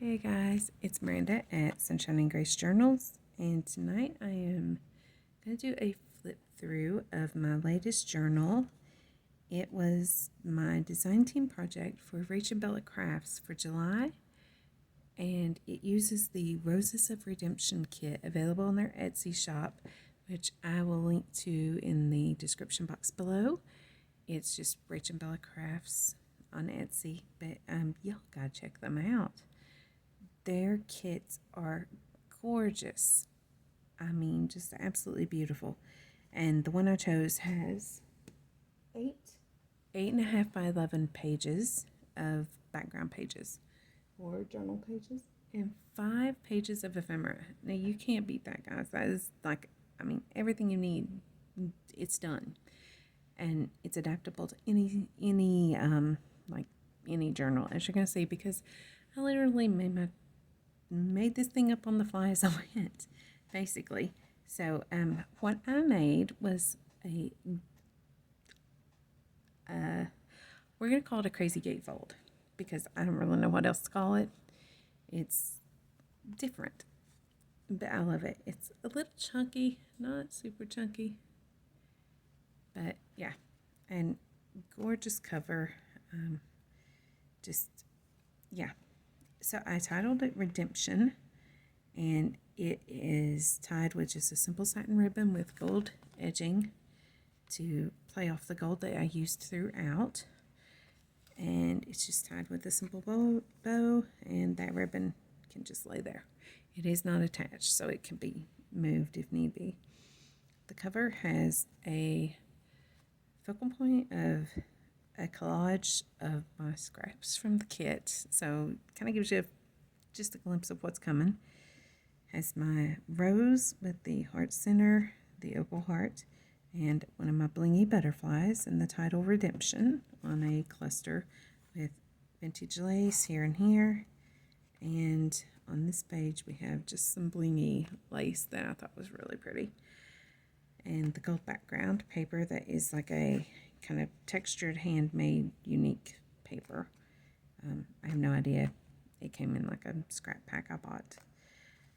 Hey guys, it's Miranda at Sunshine and Grace Journals, and tonight I am going to do a flip through of my latest journal. It was my design team project for Rach and Bella Crafts for July, and it uses the Roses of Redemption kit available on their Etsy shop, which I will link to in the description box below. It's just Rach and Bella Crafts on Etsy, but y'all gotta check them out. Their kits are gorgeous. I mean, just absolutely beautiful. And the one I chose has eight and a half by 11 pages of background pages or journal pages, and 5 pages of ephemera. Now you can't beat that, guys. That is like, I mean, everything you need, it's done, and it's adaptable to any like any journal, as you're gonna see, because I literally made this thing up on the fly as I went, basically. So what I made was we're going to call it a Crazy Gatefold, because I don't really know what else to call it. It's different, but I love it. It's a little chunky, not super chunky, but yeah, and gorgeous cover. Yeah. So I titled it Redemption, and it is tied with just a simple satin ribbon with gold edging to play off the gold that I used throughout. And it's just tied with a simple bow, and that ribbon can just lay there. It is not attached, so it can be moved if need be. The cover has a focal point of a collage of my scraps from the kit, so kind of gives you just a glimpse of what's coming. Has my rose with the heart center, the opal heart, and one of my blingy butterflies, and the title Redemption on a cluster with vintage lace here and here. And on this page we have just some blingy lace that I thought was really pretty, and the gold background paper that is like a kind of textured, handmade, unique paper. I have no idea. It came in like a scrap pack I bought.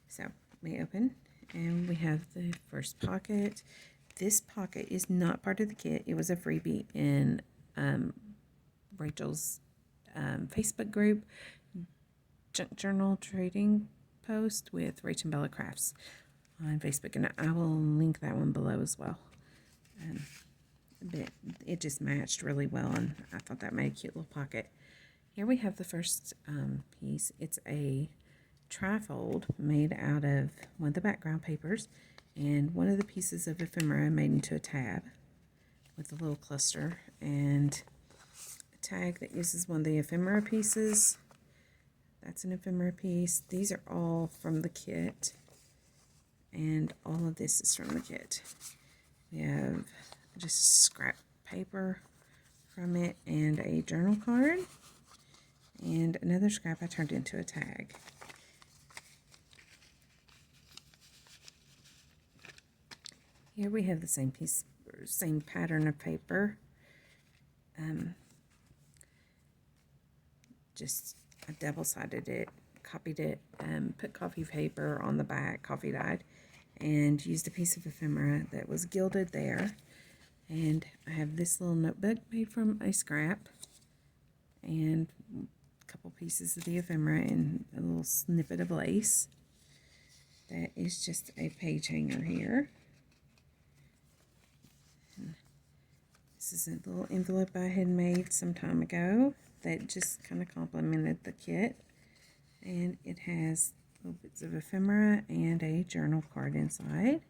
So we open, and we have the first pocket. This pocket is not part of the kit. It was a freebie in Rachel's Facebook group, Junk Journal Trading Post with Rach and Bella Crafts on Facebook, and I will link that one below as well. But it just matched really well, and I thought that made a cute little pocket. Here we have the first piece. It's a trifold made out of one of the background papers and one of the pieces of ephemera made into a tab with a little cluster, and a tag that uses one of the ephemera pieces. That's an ephemera piece. These are all from the kit, and all of this is from the kit. We have just scrap paper from it, and a journal card, and another scrap I turned into a tag. Here we have the same piece, same pattern of paper. Just I double-sided it, copied it, put coffee paper on the back, coffee dyed, and used a piece of ephemera that was gilded there. And I have this little notebook made from a scrap, and a couple pieces of the ephemera, and a little snippet of lace. That is just a page hanger here. This is a little envelope I had made some time ago that just kind of complemented the kit. And it has little bits of ephemera and a journal card inside.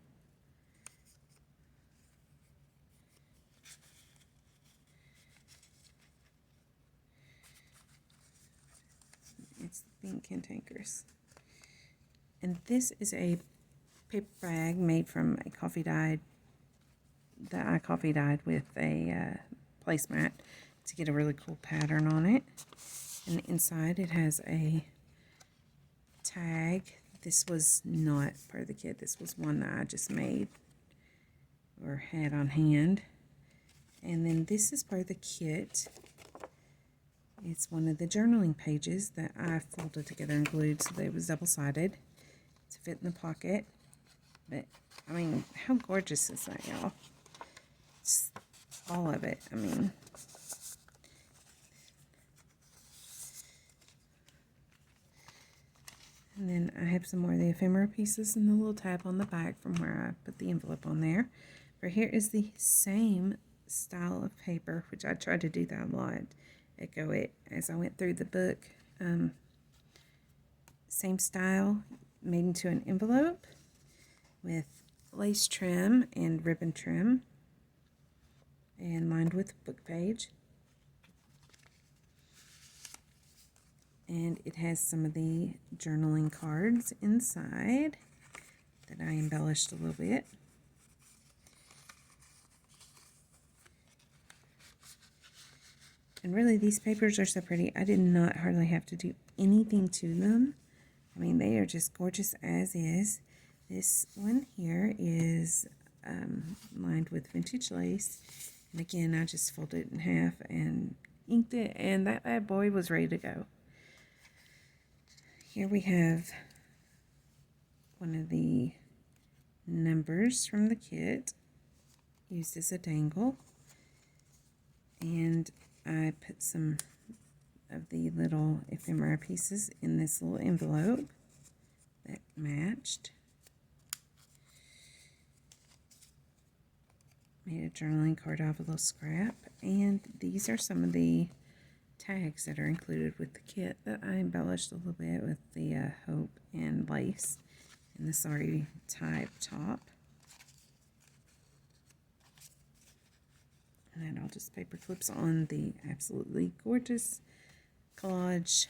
It's the pink cantankerous. And this is a paper bag made from a coffee dyed, that I coffee dyed with a placemat to get a really cool pattern on it. And inside it has a tag. This was not part of the kit. This was one that I just made or had on hand. And then this is part of the kit. It's one of the journaling pages that I folded together and glued so that it was double-sided to fit in the pocket. But, I mean, how gorgeous is that, y'all? Just all of it. I mean, and then I have some more of the ephemera pieces and the little tab on the back from where I put the envelope on there. But here is the same style of paper, which I tried to do that a lot. Echo it as I went through the book. Same style, made into an envelope with lace trim and ribbon trim and lined with book page. And it has some of the journaling cards inside that I embellished a little bit. And really, these papers are so pretty. I did not hardly have to do anything to them. I mean, they are just gorgeous as is. This one here is lined with vintage lace. And again, I just folded it in half and inked it, and that bad boy was ready to go. Here we have one of the numbers from the kit used as a dangle. And I put some of the little ephemera pieces in this little envelope that matched. Made a journaling card out of a little scrap. And these are some of the tags that are included with the kit that I embellished a little bit with the hope and lace and the sorry type top. And then all just paper clips on the absolutely gorgeous collage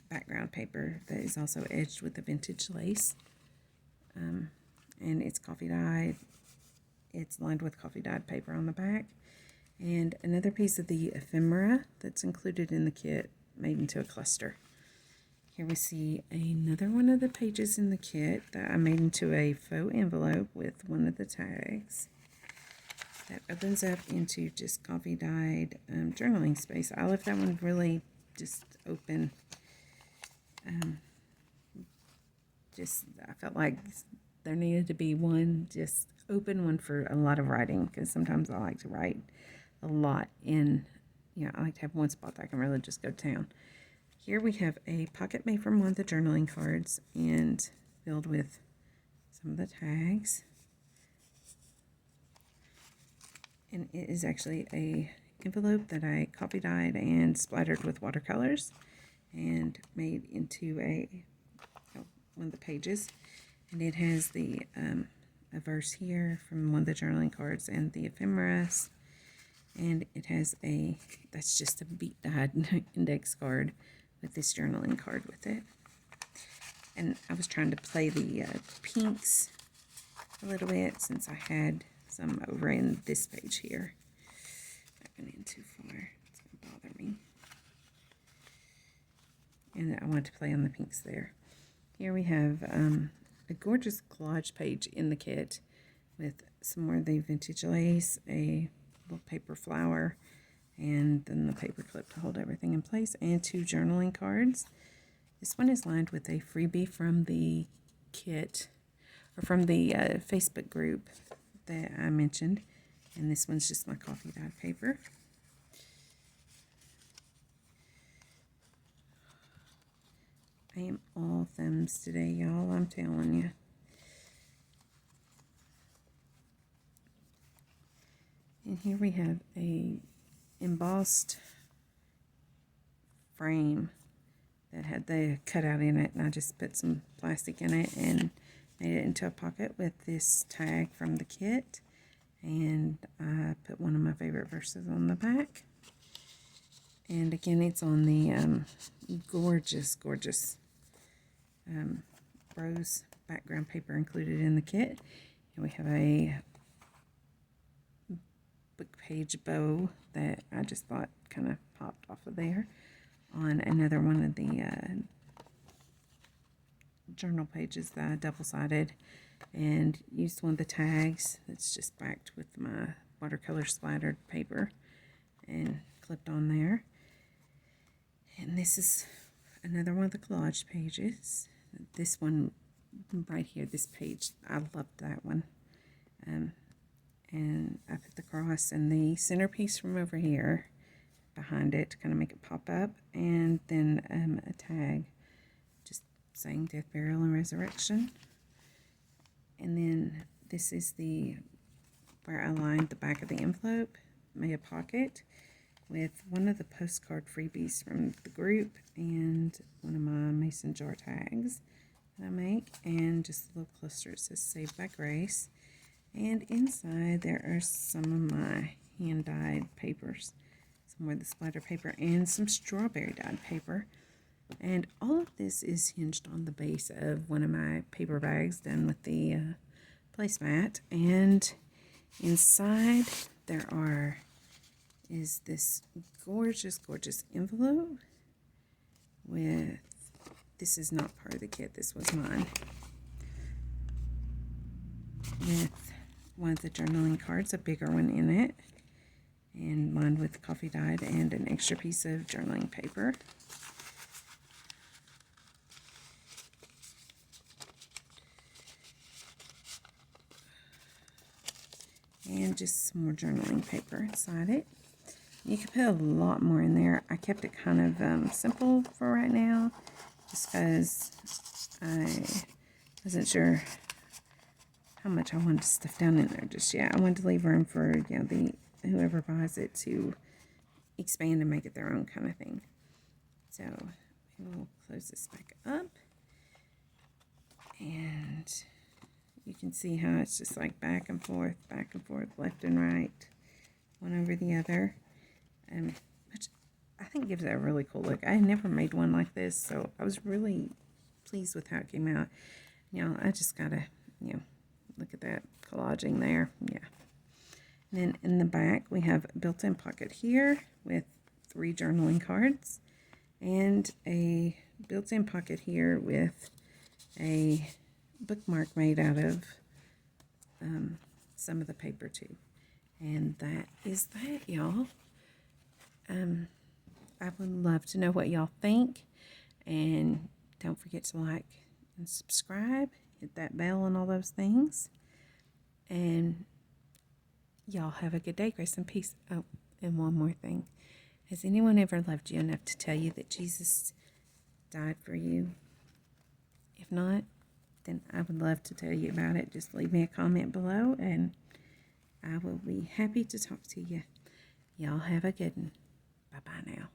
background paper that is also edged with the vintage lace. And it's coffee dyed. It's lined with coffee dyed paper on the back. And another piece of the ephemera that's included in the kit made into a cluster. Here we see another one of the pages in the kit that I made into a faux envelope with one of the tags. That opens up into just coffee dyed journaling space. I left that one really just open. I felt like there needed to be one just open one for a lot of writing, because sometimes I like to write a lot in, I like to have one spot that I can really just go to town. Here we have a pocket made from one of the journaling cards and filled with some of the tags. And it is actually a envelope that I coffee dyed and splattered with watercolors and made into one of the pages. And it has the a verse here from one of the journaling cards and the ephemeras. And it has that's just a beat dyed index card with this journaling card with it. And I was trying to play the pinks a little bit since I had some over in this page here. That went in too far. It's going to bother me. And I wanted to play on the pinks there. Here we have a gorgeous collage page in the kit with some more of the vintage lace, a little paper flower, and then the paper clip to hold everything in place, and 2 journaling cards. This one is lined with a freebie from the kit, or from the Facebook group that I mentioned, and this one's just my coffee dyed paper. I am all thumbs today, y'all, I'm telling you. And here we have a embossed frame that had the cutout in it, and I just put some plastic in it and made it into a pocket with this tag from the kit. And I put one of my favorite verses on the back. And again, it's on the gorgeous rose background paper included in the kit. And we have a book page bow that I just thought kind of popped off of there on another one of the journal pages that I double-sided and used one of the tags that's just backed with my watercolor splattered paper and clipped on there. And this is another one of the collage pages. This one right here, this page, I loved that one. And I put the cross and the centerpiece from over here behind it to kind of make it pop up, and then a tag just saying death, burial, and resurrection. And then this is where I lined the back of the envelope, made a pocket with one of the postcard freebies from the group and one of my mason jar tags that I make, and just a little cluster. It says Saved by Grace. And inside there are some of my hand-dyed papers, some with the splatter paper and some strawberry dyed paper. And all of this is hinged on the base of one of my paper bags done with the placemat. And inside there is this gorgeous, gorgeous envelope with, this is not part of the kit, this was mine, with one of the journaling cards, a bigger one in it, and lined with coffee dyed, and an extra piece of journaling paper. And just some more journaling paper inside it. You could put a lot more in there. I kept it kind of simple for right now, just because I wasn't sure how much I wanted to stuff down in there just yet. I wanted to leave room for, you know, whoever buys it to expand and make it their own kind of thing. So we'll close this back up, and you can see how it's just like back and forth, left and right, one over the other, which I think gives it a really cool look. I had never made one like this, so I was really pleased with how it came out. You know, I just gotta, you know, look at that collaging there. Yeah. And then in the back we have a built-in pocket here with 3 journaling cards, and a built-in pocket here with a bookmark made out of some of the paper too. And that is that, y'all. I would love to know what y'all think, and don't forget to like and subscribe, hit that bell and all those things, and y'all have a good day. Grace and peace. Oh, and one more thing. Has anyone ever loved you enough to tell you that Jesus died for you? If not, then I would love to tell you about it. Just leave me a comment below, and I will be happy to talk to you. Y'all have a good one. Bye-bye now.